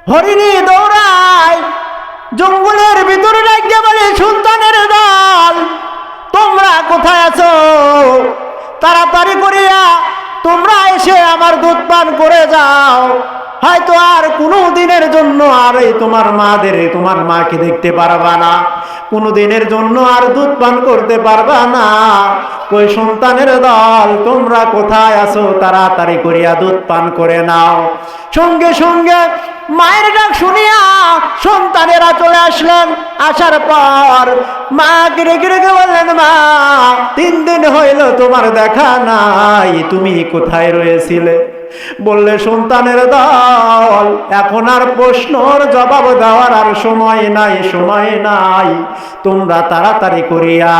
হরিণী দৌড়ায় জঙ্গলের ভিতরে রাখিয়া বলে, সন্তানের দল তোমরা কোথায় আছো? তাড়াতাড়ি করিয়া তোমরা এসে আমার দুধ পান করে যাও। হয়তো আর কোনো দিনের জন্য আর এই তোমার মাকে দেখতে পারবা না, কোনো দিনের জন্য আর দুধ পান করতে পারবা না। কই সন্তানের দল তোমরা কোথায় আছো? তাড়াতাড়ি করিয়া দুধ পান করে নাও। সঙ্গে সঙ্গে মায়ের ডাক শুনিয়া সন্তানেরা চলে আসলেন। আসার পর মা রেগে রেগে বললেন, মা 3 দিন হইল তোমার দেখা নাই, তুমি কোথায় রয়েছিলে? বললে, সন্তানের দল এখন আর প্রশ্নর জবাব দেওয়ার আর সময় নাই। তোমরা তাড়াতাড়ি করিয়া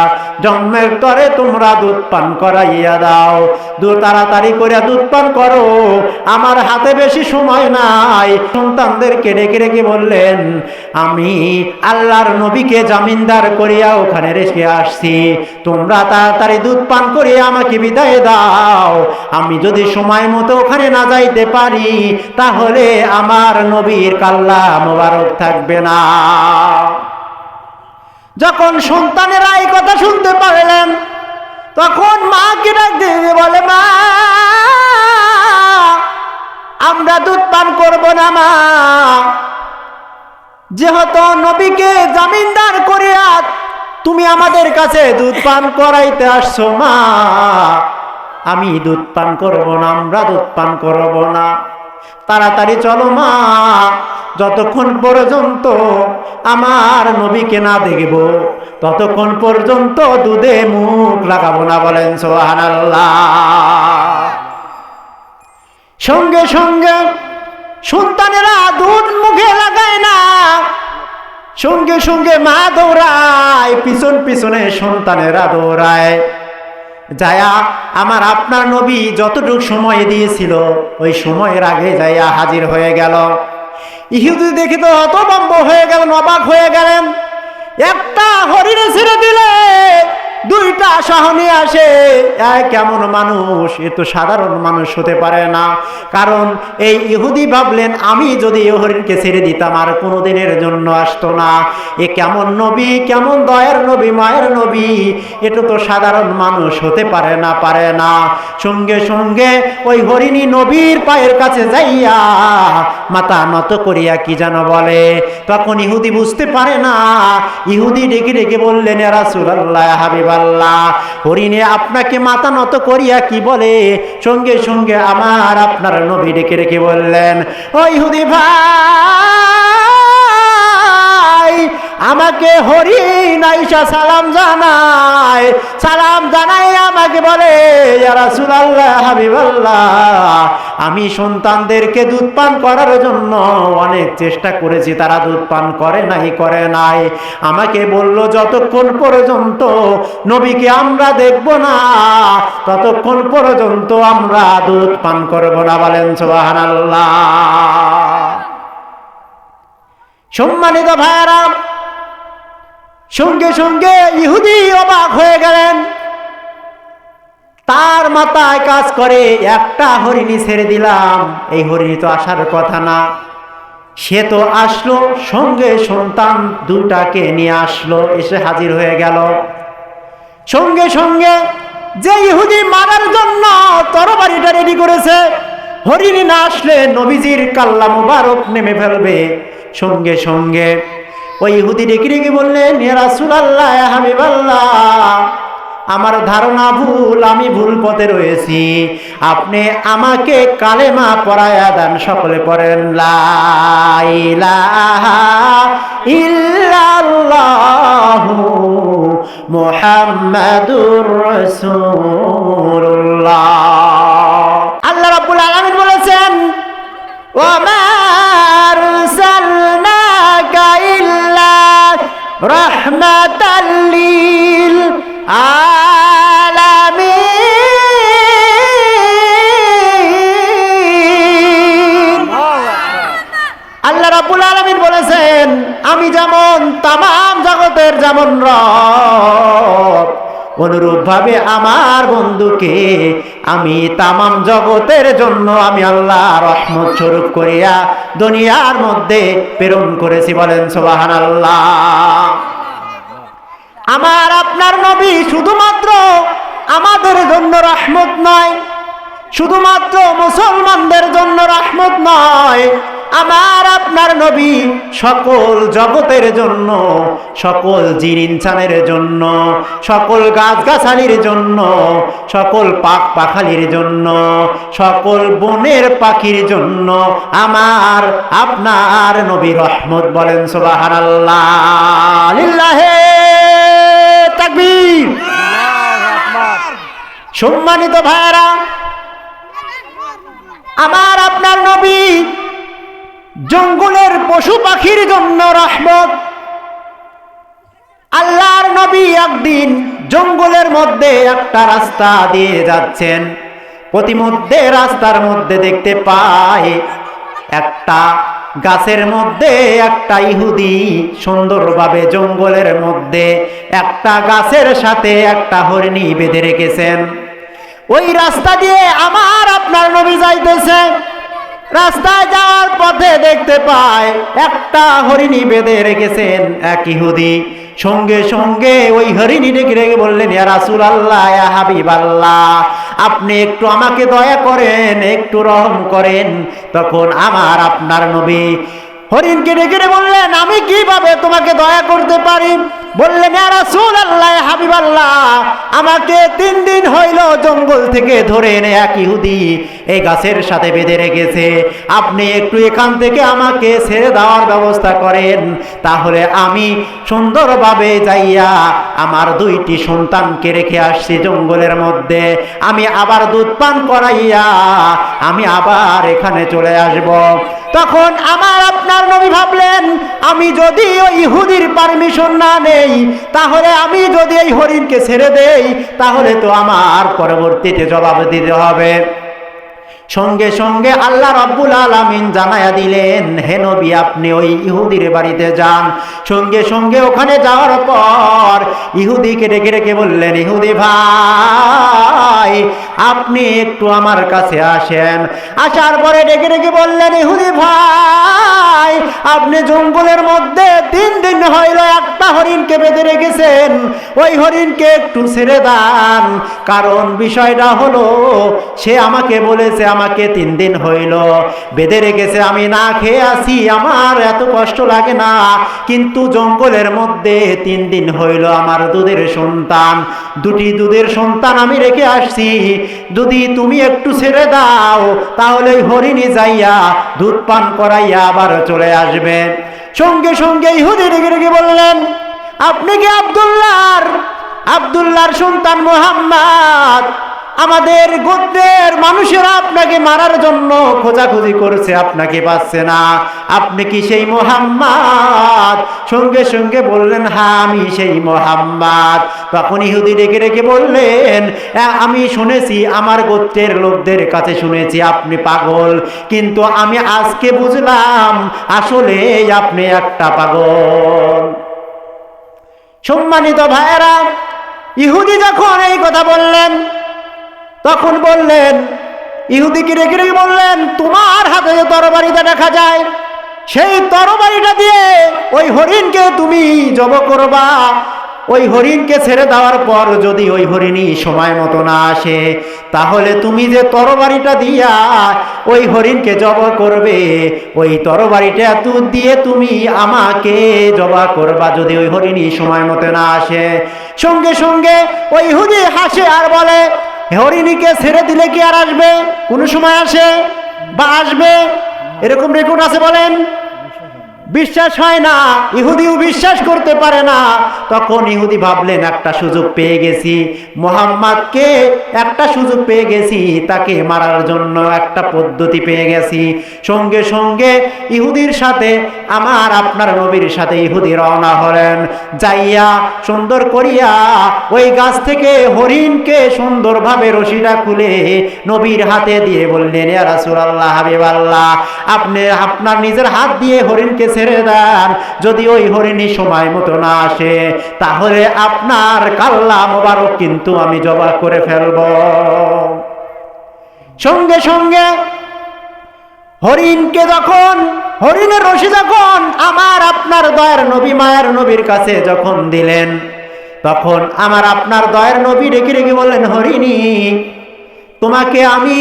জন্মের তরে তোমরা দুধ পান করাইয়া দাও। তাড়াতাড়ি করিয়া দুধ পান করো, আমার হাতে বেশি সময় নাই। সন্তানদেরকে ডেকে রেখে বললেন, আমি আল্লাহর নবীকে জামিনদার করিয়া ওখানে রেখে আসছি, তোমরা তাড়াতাড়ি দুধ পান করিয়া আমাকে বিদায় দাও। আমি যদি সময় মতো ওখানে না যাইতে পারি, তাহলে আমার নবীর কাল্লা মোবারক থাকবে না। যখন সন্তানেরা এই কথা শুনতে পারলেন, তখন মাকে ডাক দিয়ে বলে, মা আমরা দুধ পান করব না মা, যেহেতু নবীকে জামিনদার করিয়া তুমি আমাদের কাছে দুধ পান করাইতে আসছো, মা আমি দুধ পান করব না, আমরা দুধ পান করব না। তাড়াতাড়ি চলো মা, যতক্ষণ পর্যন্ত আমার নবীকে না দেখব ততক্ষণ পর্যন্ত দুধে মুখ লাগাবো না। বলেন সুবহানাল্লাহ। সঙ্গে সঙ্গে সন্তানেরা দুধ মুখে লাগায় না, সঙ্গে সঙ্গে মা দৌড়ায়, পিছনে সন্তানেরা দৌড়ায়। যায়া আমার আপনার নবী যতটুকু সময় দিয়েছিল ওই সময়ের আগে যাইয়া হাজির হয়ে গেল। ইহুদি দেখে তো হতভম্ব হয়ে গেলেন, অবাক হয়ে গেলেন। একটা হরিণে ছেড়ে দিলে 2টা সাহনি আসে, কেমন মানুষ! এ তো সাধারণ মানুষ হতে পারে না। কারণ এই ইহুদি ভাবলেন, আমি যদি এই হরিণকে ছেড়ে দিতাম আর কোনোদিনের জন্য আসতো না। এ কেমন নবী, কেমন দয়ার নবী, মায়ের নবী! এটা তো সাধারণ মানুষ হতে পারে না। সঙ্গে সঙ্গে ওই হরিণী নবীর পায়ের কাছে যাইয়া মাথা নত করিয়া কি যেন বলে। তখন ইহুদি বুঝতে পারে না। ইহুদি ডেকে ডেকে বললেন, ইয়া রাসূলুল্লাহ, ইয়া হাবিবাল্লাহ, হরিণে আপনাকে মাথা নত করিয়া কি বলে? সঙ্গে সঙ্গে আমার আপনার নবী ডেকে ডেকে বললেন, ও ইহুদি ভাই, আমাকে হরিণ আইসা সালাম জানায় আমাকে বলে, ইয়া রাসূলুল্লাহ, হাবিবাল্লাহ, আমি সন্তানদেরকে দুধ পান করার জন্য অনেক চেষ্টা করেছি, তারা দুধ পান করে নাই। আমাকে বলল, যতক্ষণ পর্যন্ত নবীকে আমরা দেখব না ততক্ষণ পর্যন্ত আমরা দুধ পান করব না। বলেন সুবহানাল্লাহ। সম্মানিত ভাইরা, সঙ্গে সঙ্গে ইহুদি অবাক হয়ে গেলেন। তার মাথায় কাজ করে, একটা হরিণী ছেড়ে দিলাম, এই হরিণী তো আসার কথা না। সে তো আসলো, সঙ্গে সন্তান 2টাকে নিয়ে আসলো, এসে হাজির হয়ে গেল। সঙ্গে সঙ্গে যে ইহুদি মারার জন্য তরবারিটা রেডি করেছে, হরিণী না আসলে নবীজির কাল্লা মুবারক নেমে ফেলবে। সঙ্গে সঙ্গে ওই ইহুদি ডেকে ডেকে বললেন, ইয়া রাসূলুল্লাহ, ইয়া হাবিবাল্লাহ, আমার ধারণা ভুল, আমি ভুল পথে রয়েছি, আপনি আমাকে কালেমা পড়ায়া দেন। সকলে পড়েন, লা ইলাহা ইল্লাল্লাহু মুহাম্মাদুর রাসূলুল্লাহ। আল্লাহ রাব্বুল আলামিন বলেছেন, ওয়া মা আরসালনাকা ইল্লা রাহমাতাল লিল আলামিন। আল্লাহ রাব্বুল আলামিন বলেছেন, আমি যেমন তামাম জগতের যেমন রব, অনুরূপ ভাবে আমার বন্ধুকে আমি তামাম জগতের জন্য আমি আল্লাহ রহমত স্বরূপ করিয়া দুনিয়ার মধ্যে প্রেরণ করেছি। বলেন সুবহানাল্লাহ। আমার আপনার নবী শুধুমাত্র আমাদের জন্য রহমত নয়, শুধুমাত্র মুসলমানদের জন্য রহমত নয়, আমার আপনার নবী সকল জগতের জন্য, সকল জিন ইনসানের জন্য, সকল গাছগাছালির জন্য, সকল পাক পাখালির জন্য, সকল বনের পাখির জন্য আমার আপনার নবী রহমত। বলেন সুবহানাল্লাহ। লিল্লাহে তাকবীর। সম্মানিত ভাইরা, আমার আপনার নবী জঙ্গলের পশু পাখির জন্য রহমত। আল্লাহর নবী একদিন জঙ্গলের মধ্যে একটা রাস্তা দিয়ে যাচ্ছেন, প্রতিমধ্যে রাস্তার মধ্যে দেখতে পায় একটা গাছের মধ্যে একটা ইহুদি সুন্দরভাবে জঙ্গলের মধ্যে একটা গাছের সাথে একটা হরিণী বেঁধে রেখেছেন। ওই রাস্তা দিয়ে আমার আপনার নবী যাইতেছে, রাস্তায় যাওয়ার পথে দেখতে পায় একটা হরিণী বেঁধে রেখেছেন এক ইহুদি। সঙ্গে সঙ্গে ওই হরিণী ডেকে রেখে বললেন, ইয়া রাসূলুল্লাহ, ইয়া হাবিবাল্লাহ, আপনি একটু আমাকে দয়া করেন, একটু রহম করেন। তখন আমার আপনার নবী হরিণকে ডেকে বললেন, আমি কিভাবে তোমাকে দয়া করতে পারি? বললেন, ইয়া রাসূলুল্লাহ, ইয়া হাবিবাল্লাহ, আমাকে 3 দিন হইল জঙ্গল থেকে ধরে এনে এক ইহুদি এই গাছের সাথে বেঁধে রেখেছে। আপনি একটু এখান থেকে আমাকে ছেড়ে দেওয়ার ব্যবস্থা করেন, তাহলে আমি সুন্দরভাবে যাইয়া আমার 2টি সন্তানকে রেখে আসছি জঙ্গলের মধ্যে, আমি আবার দুধ পান করাইয়া আমি আবার এখানে চলে আসব। তখন আমার আপনার নবী ভাবলেন, আমি যদি ওই ইহুদির পারমিশন না নেই, তাহলে আমি যদি এই হরিণকে ছেড়ে দেই, তাহলে তো আমার পরবর্তীতে জবাব দিতে হবে। সঙ্গে সঙ্গে আল্লাহ রাব্বুল আলামিন জানায়া দিলেন, হে নবী, আপনি ওই ইহুদির বাড়িতে যান। সঙ্গে সঙ্গে ওখানে যাওয়ার পর ইহুদিকে ডেকে ডেকে বললেন, ইহুদি ভাই, আপনি একটু আমার কাছে আসেন। আসার পরে ডেকে ডেকে বললেন, ইহুদি ভাই, আপনি জঙ্গলের মধ্যে 3 দিন হইল একটা হরিণকে বেঁধে রেখেছেন, ওই হরিণকে একটু ছেড়ে দেন। কারণ বিষয়টা হলো, সে আমাকে বলেছে আমাকে 3 দিন হইল বেঁধে রেখেছে, আমি না খেয়ে আসি, আমার এত কষ্ট লাগে না, কিন্তু জঙ্গলের মধ্যে 3 দিন হইল আমার দুধের সন্তান, 2টি দুধের সন্তান আমি রেখে আসছি, যদি তুমি একটু ছেড়ে দাও, তাহলে হরিণী যাইয়া দুধ পান করাইয়া আবার চলে আসবে। সঙ্গে সঙ্গে ইহুদি রেগে রেগে বললেন, আপনি কি আব্দুল্লাহর সন্তান মুহাম্মদ? আমাদের গোত্রের মানুষেরা আপনাকে মারার জন্য খোঁজাখুঁজি করছে, আপনাকে পাচ্ছে না, আপনি কি সেই মুহাম্মদ? সঙ্গে সঙ্গে বললেন, হ্যাঁ, আমি সেই মুহাম্মদ। তখন ইহুদি ডেকে ডেকে বললেন, আমি শুনেছি, আমার গোত্রের লোকদের কাছে শুনেছি আপনি পাগল, কিন্তু আমি আজকে বুঝলাম আসলে আপনি একটা পাগল। সম্মানিত ভাইয়েরা, ইহুদি যখন এই কথা বললেন, তখন বললেন, ইহুদিকে রেখে রেখে বললেন, তোমার হাতে যে তরবারিটা দেখা যায়, সেই তরবারিটা দিয়ে ওই হরিণকে তুমি জবাই করবা। ওই হরিণকে ছেড়ে দেওয়ার পর যদি ওই হরিণী সময় মতো না আসে, তাহলে তুমি যে তরবারিটা দিয়া ওই হরিণকে জবাই করবে, ওই তরবারিটা দিয়ে তুমি আমাকে জবাই করবা যদি ওই হরিণী সময় মতো না আসে। সঙ্গে সঙ্গে ওই ইহুদি হাসে আর বলে, হরিণীকে ছেড়ে দিলে কি আর আসবে? কোন সময় আসে বা আসবে? এরকম রেকর্ড আছে? বলেন। বিশ্বাস হয় না, ইহুদিও বিশ্বাস করতে পারে না। তখন ইহুদি ভাবলেন, একটা সুযোগ পেয়ে গেছি, মুহাম্মদকে একটা সুযোগ পেয়ে গেছি, তাকে মারার জন্য একটা পদ্ধতি পেয়ে গেছি। সঙ্গে সঙ্গে ইহুদির সাথে আমার আপনার নবীর সাথে ইহুদি রওনা হলেন, যাইয়া সুন্দর করিয়া ওই গাছ থেকে হরিণকে সুন্দরভাবে রশিটা খুলে নবীর হাতে দিয়ে বললেন, ইয়া রাসূলুল্লাহ, হাবিবাল্লাহ, আপনি আপনার নিজের হাত দিয়ে হরিণকে ছেড়ে দেন, যদি ওই হরিণী সময় মতো না আসে, তাহলে আপনার কাল্লা মোবারক কিন্তু আমি জবাই করে ফেলব। সঙ্গে সঙ্গে হরিণকে যখন, হরিণের রশি যখন আমার আপনার দয়ার নবী মায়ার নবীর কাছে যখন দিলেন, তখন আমার আপনার দয়ার নবী ডেকে ডেকে বললেন, হরিণী, তোমাকে আমি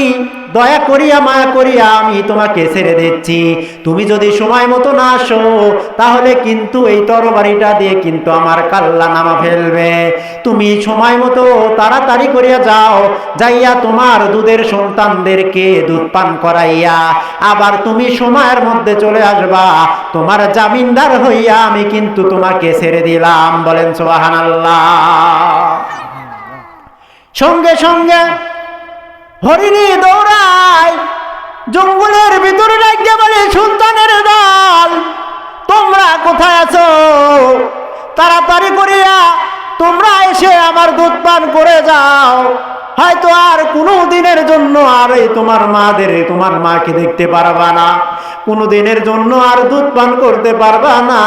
দয়া করিয়া মায়া করিয়া আমি তোমাকে ছেড়ে দিচ্ছি। তুমি যদি সময় মতো না আসো তাহলে কিন্তু এই তরবারিটা দিয়ে কিন্তু আমার কাল্লা নামা ফেলবে। তুমি সময় মতো তাড়াতাড়ি করিয়া যাও, যাইয়া তোমার দুধের সন্তানদেরকে দুধ পান করাইয়া আবার তুমি সময়ের মধ্যে চলে আসবা। তোমার জামিনদার হইয়া আমি কিন্তু তোমাকে ছেড়ে দিলাম। বলেন সুবহানাল্লাহ। সঙ্গে সঙ্গে হরিণী দৌড়ায়, জঙ্গলের ভিতরে ডাকিয়া বলে, সন্তানের দল, তোমরা কোথায় আছো? তাড়াতাড়ি করিয়া তোমরা এসে আমার দুধ পান করে যাও। হয়তো আর কোনো দিনের জন্য আর এই তোমার মাকে দেখতে পারবা না, কোনো দিনের জন্য আর দুধ পান করতে পারবা না।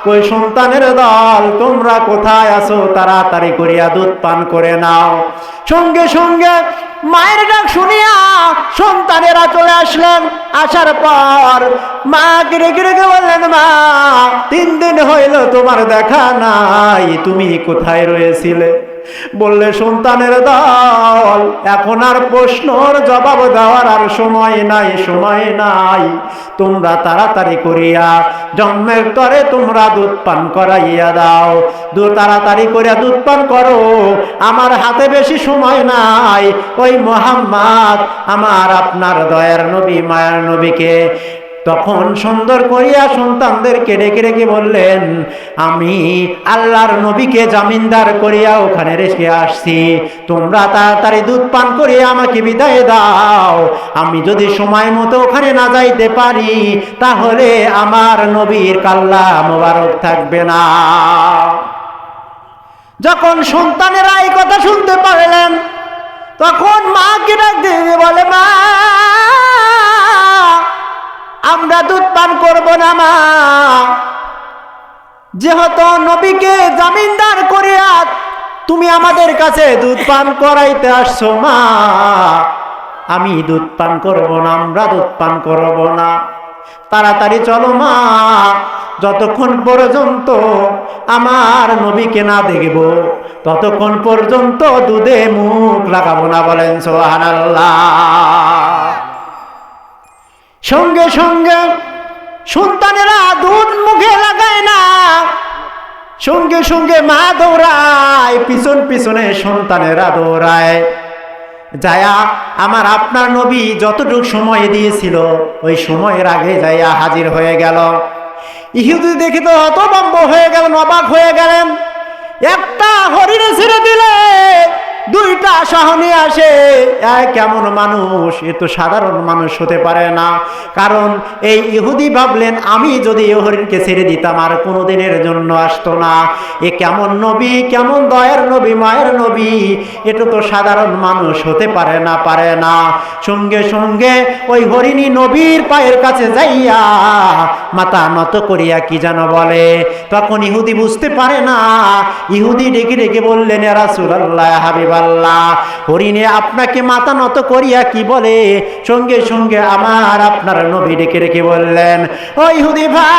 কই সন্তানের দল, তোমরা কোথায় আছো? তাড়াতাড়ি করিয়া দুধ পান করে নাও। সঙ্গে সঙ্গে মায়ের ডাক শুনিয়া সন্তানেরা চলে আসলেন। আসার পর মা গিরে গিরে বললেন, মা, 3 দিন হইল তোমার দেখা নাই, তুমি কোথায় রয়েছিলে? বললে, সন্তানের দল, এখন আর প্রশ্নর জবাব দেওয়ার আর সময় নাই, সময় নাই। তোমরা তাড়াতাড়ি করিয়া জন্মের তরে তোমরা দুধ পান করাইয়া দাও। তাড়াতাড়ি করিয়া দুধ পান করো, আমার হাতে বেশি সময় নাই। ওই মুহাম্মদ আমার আপনার দয়ার নবী মায়ার নবীকে তখন সুন্দর করিয়া সন্তানদেরকে ডেকে ডেকে বললেন, আমি আল্লাহর নবীকে জামিনদার করিয়া ওখানে রেখে আসছি, তোমরা তাড়াতাড়ি দুধ পান করিয়া আমাকে বিদায় দাও। আমি যদি সময় মতো ওখানে না যাইতে পারি তাহলে আমার নবীর কাল্লা মোবারক থাকবে না। যখন সন্তানেরা এই কথা শুনতে পারলেন তখন মাকে ডাক দিয়ে বলে, মা, আমরা দুধ পান করব না মা, যেহেতু নবীকে জামিনদার করিয়া তুমি আমাদের কাছে দুধ পান করাইতে আসছো, মা, আমি দুধ পান করব না, আমরা দুধ পান করব না। তাড়াতাড়ি চলো মা, যতক্ষণ পর্যন্ত আমার নবীকে না দেখব ততক্ষণ পর্যন্ত দুধে মুখ লাগাবো না। বলেন সুবহানাল্লাহ। সঙ্গে সঙ্গে সন্তানেরা দুধ মুখে লাগায় না, সঙ্গে সঙ্গে মা দৌড়ায়, পিছন পিছনে সন্তানেরা দৌড়ায়। যায়া আমার আপনার নবী যতটুকু সময় দিয়েছিল ওই সময়ের আগে যাইয়া হাজির হয়ে গেল। ইহুদি দেখে তো হতভম্ব হয়ে গেলেন, অবাক হয়ে গেলেন। একটা হরিণে ছেড়ে দিলে 2টা সাহনি আসে, কেমন মানুষ, এ তো সাধারণ মানুষ হতে পারে না। কারণ এই ইহুদি ভাবলেন, আমি যদি এই হরিণকে ছেড়ে দিতাম আর কোনো দিনের জন্য আসতো না। এ কেমন নবী, কেমন দয়ার নবী মায়ের নবী, এটা তো সাধারণ মানুষ হতে পারে না, পারে না। সঙ্গে সঙ্গে ওই হরিণী নবীর পায়ের কাছে যাইয়া মাথা নত করিয়া কি যেন বলে। তখন ইহুদি বুঝতে পারে না, ইহুদি ডেকে ডেকে বললেন, ইয়া রাসূলুল্লাহ, হাবিবাল্লাহ, হরিণে আপনাকে মাথা নত করিয়া কি বলে? সঙ্গে সঙ্গে আমার আপনার নবী ডেকে ডেকে বললেন, ও ইহুদি ভাই,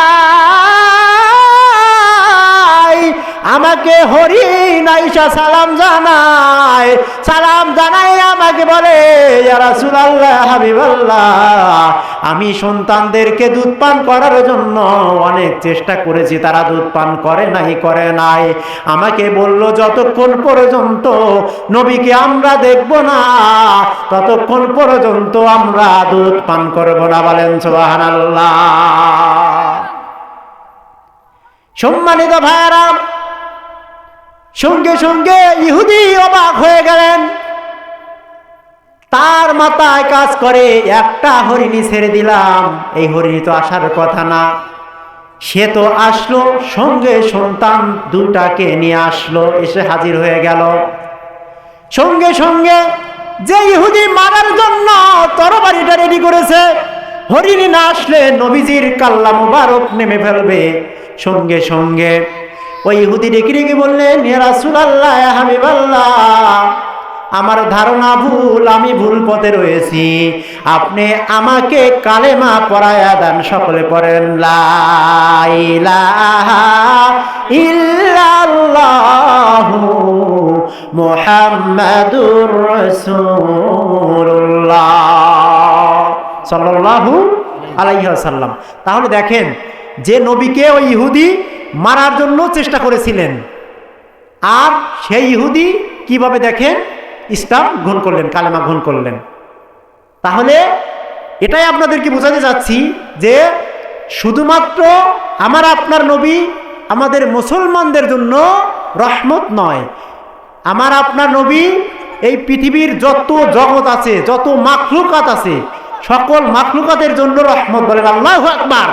আমাকে হরিণ আইসা সালাম জানায়, সালাম জানাই আমাকে বলে, ইয়া রাসূলুল্লাহ, হাবিবাল্লাহ, আমি সন্তানদেরকে দুধ পান করার জন্য অনেক চেষ্টা করেছি, তারা দুধ পান করে নাই। আমাকে বলল, যতক্ষণ পর্যন্ত নবীকে আমরা দেখব না ততক্ষণ পর্যন্ত আমরা দুধ পান করব না। বলেন সুবহানাল্লাহ। সম্মানিত ভাইয়েরা, সঙ্গে সঙ্গে ইহুদি অবাক হয়ে গেলেন। তার মাথায় কাজ করে, একটা হরিণী ছেড়ে দিলাম, এই হরিণী তো আসার কথা না। সে তো আসলো, সঙ্গে সন্তান 2টাকে নিয়ে আসলো, এসে হাজির হয়ে গেল। সঙ্গে সঙ্গে যে ইহুদি মারার জন্য তরবারিটা রেডি করেছে, হরিণী না আসলে নবীজির কাল্লা মুবারক নেমে ফেলবে। সঙ্গে সঙ্গে ওই ইহুদি ডেকে ডেকে বললেন, ইয়া রাসূলুল্লাহ, ইয়া হাবিবাল্লাহ, আমার ধারণা ভুল, আমি ভুল পথে রয়েছি, আপনি আমাকে কালেমা পড়ায়া দেন। সকলে পড়েন লা ইলাহা ইল্লাল্লাহু মুহাম্মাদুর রাসূলুল্লাহ সাল্লাল্লাহু আলাইহি ওয়াসাল্লাম। তাহলে দেখেন যে নবীকে ওই ইহুদি মারার জন্য চেষ্টা করেছিলেন, আর সেই ইহুদি কিভাবে দেখেন ইসলাম গ্রহণ করলেন, কালেমা গ্রহণ করলেন। তাহলে এটাই আপনাদেরকে বোঝাতে চাচ্ছি যে শুধুমাত্র আমার আপনার নবী আমাদের মুসলমানদের জন্য রহমত নয়, আমার আপনার নবী এই পৃথিবীর যত জগৎ আছে, যত মাখলুকাত আছে, সকল মাখলুকাতের জন্য রহমত। বলেন আল্লাহু আকবার।